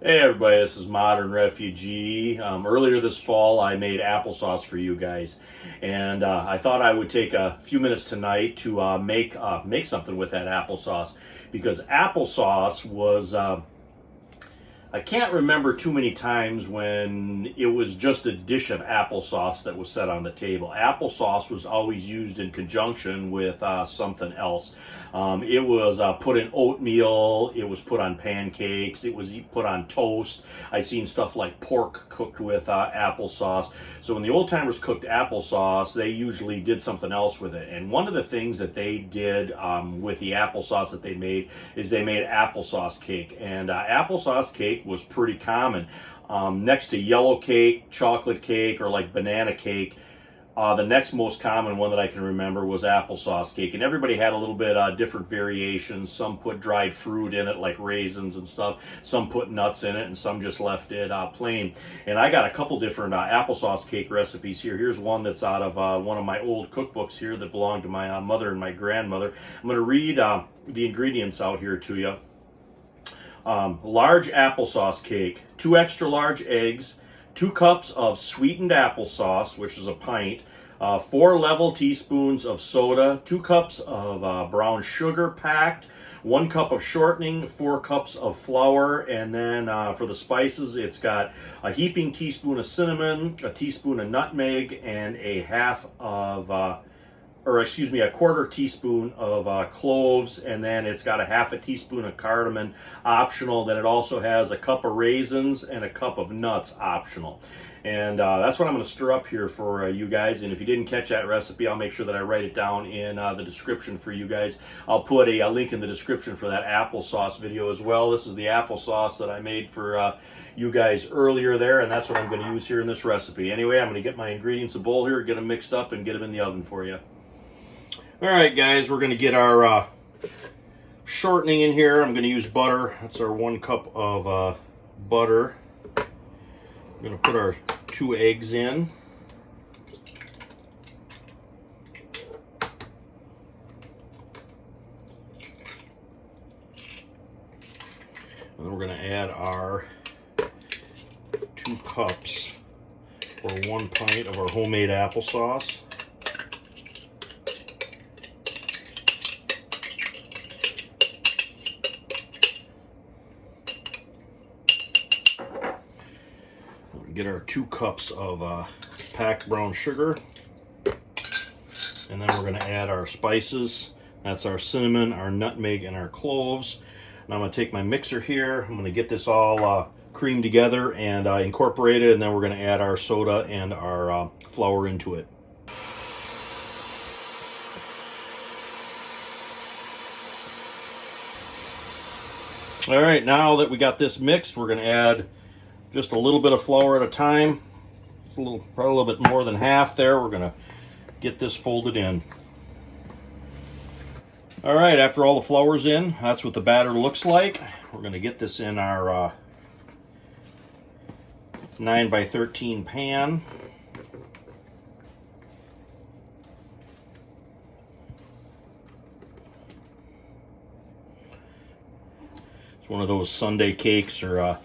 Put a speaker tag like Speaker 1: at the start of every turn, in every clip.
Speaker 1: Hey everybody, this is Modern Refugee. Earlier this fall I made applesauce for you guys, and I thought I would take a few minutes tonight to make something with that applesauce, because applesauce was I can't remember too many times when it was just a dish of applesauce that was set on the table. Applesauce was always used in conjunction with something else. It was put in oatmeal, it was put on pancakes, it was put on toast. I seen stuff like pork cooked with applesauce. So when the old timers cooked applesauce, they usually did something else with it. And one of the things that they did with the applesauce that they made is they made applesauce cake. And applesauce cake was pretty common. Next to yellow cake, chocolate cake, or like banana cake, the next most common one that I can remember was applesauce cake. And everybody had a little bit different variations. Some put dried fruit in it, like raisins and stuff. Some put nuts in it, and some just left it plain. And I got a couple different applesauce cake recipes here. Here's one that's out of one of my old cookbooks here that belonged to my mother and my grandmother. I'm going to read the ingredients out here to you. Large applesauce cake, 2 extra large eggs, 2 cups of sweetened applesauce, which is a pint, 4 level teaspoons of soda, 2 cups of brown sugar packed, 1 cup of shortening, 4 cups of flour, and then for the spices, it's got a heaping teaspoon of cinnamon, a teaspoon of nutmeg, and a quarter teaspoon of cloves, and then it's got a half a teaspoon of cardamom, optional. Then it also has a cup of raisins and a cup of nuts, optional. And that's what I'm going to stir up here for you guys. And if you didn't catch that recipe, I'll make sure that I write it down in the description for you guys. I'll put a link in the description for that applesauce video as well. This is the applesauce that I made for you guys earlier there, and that's what I'm going to use here in this recipe. Anyway, I'm going to get my ingredients in a bowl here, get them mixed up, and get them in the oven for you. All right, guys, we're going to get our shortening in here. I'm going to use butter. That's our 1 cup of butter. I'm going to put our 2 eggs in. And then we're going to add our 2 cups or 1 pint of our homemade applesauce. Get our 2 cups of packed brown sugar, and then we're going to add our spices. That's our cinnamon, our nutmeg, and our cloves. Now I'm going to take my mixer here. I'm going to get this all creamed together and incorporate it, and then we're going to add our soda and our flour into it. All right, now that we got this mixed, we're going to add just a little bit of flour at a time. It's probably a little bit more than half there. We're gonna get this folded in. All right, after all the flour's in, that's what the batter looks like. We're gonna get this in our 9 by 13 pan. It's one of those Sunday cakes or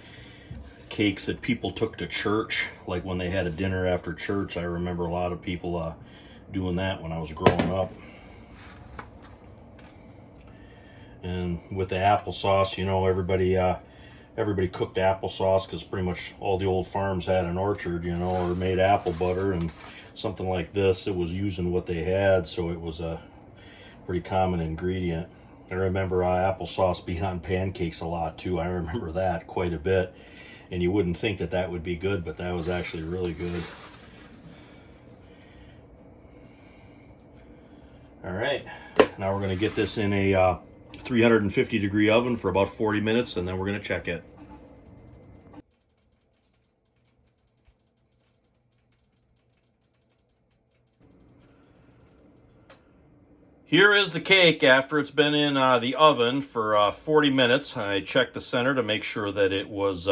Speaker 1: cakes that people took to church, like when they had a dinner after church. I remember a lot of people doing that when I was growing up. And with the applesauce, you know, everybody cooked applesauce because pretty much all the old farms had an orchard, you know, or made apple butter, and something like this, it was using what they had, so it was a pretty common ingredient. I remember applesauce being on pancakes a lot too. I remember that quite a bit. And you wouldn't think that that would be good, but that was actually really good. All right, now we're going to get this in a 350 degree oven for about 40 minutes, and then we're going to check it. Here is the cake after it's been in the oven for 40 minutes. I checked the center to make sure that it was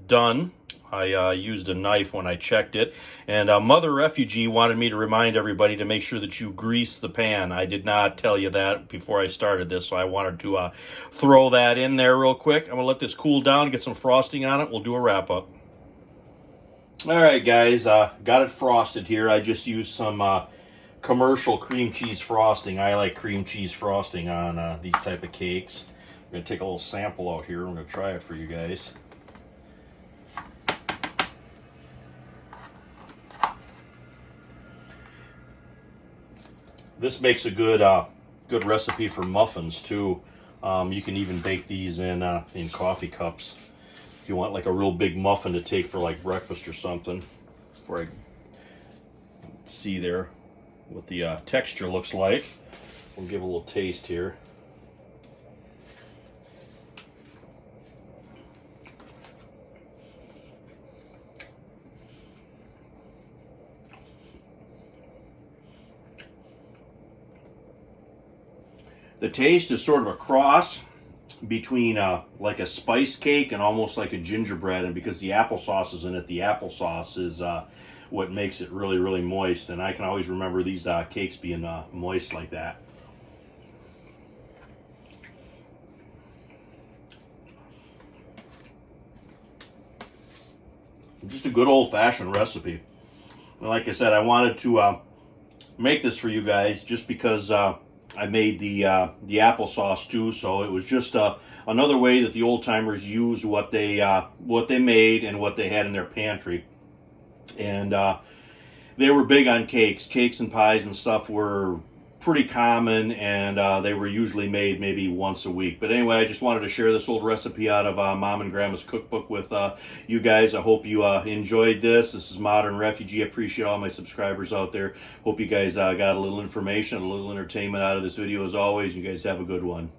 Speaker 1: done. I used a knife when I checked it. And Mother Refugee wanted me to remind everybody to make sure that you grease the pan. I did not tell you that before I started this, so I wanted to throw that in there real quick. I'm going to let this cool down, get some frosting on it. We'll do a wrap-up. All right, guys, got it frosted here. I just used some commercial cream cheese frosting. I like cream cheese frosting on these type of cakes. I'm going to take a little sample out here. I'm going to try it for you guys. This makes a good good recipe for muffins too. You can even bake these in coffee cups if you want like a real big muffin to take for like breakfast or something. Before I see there what the texture looks like, we'll give a little taste here. The taste is sort of a cross between like a spice cake and almost like a gingerbread, and because the applesauce is in it, the applesauce is what makes it really, really moist. And I can always remember these cakes being moist like that. Just a good old-fashioned recipe. And like I said, I wanted to make this for you guys just because I made the applesauce too, so it was just another way that the old timers used what they made and what they had in their pantry. And they were big on cakes. Cakes and pies and stuff were pretty common, and they were usually made maybe once a week. But anyway, I just wanted to share this old recipe out of Mom and Grandma's cookbook with you guys. I hope you enjoyed this. This is Modern Refugee. I appreciate all my subscribers out there. Hope you guys got a little information, a little entertainment out of this video as always. You guys have a good one.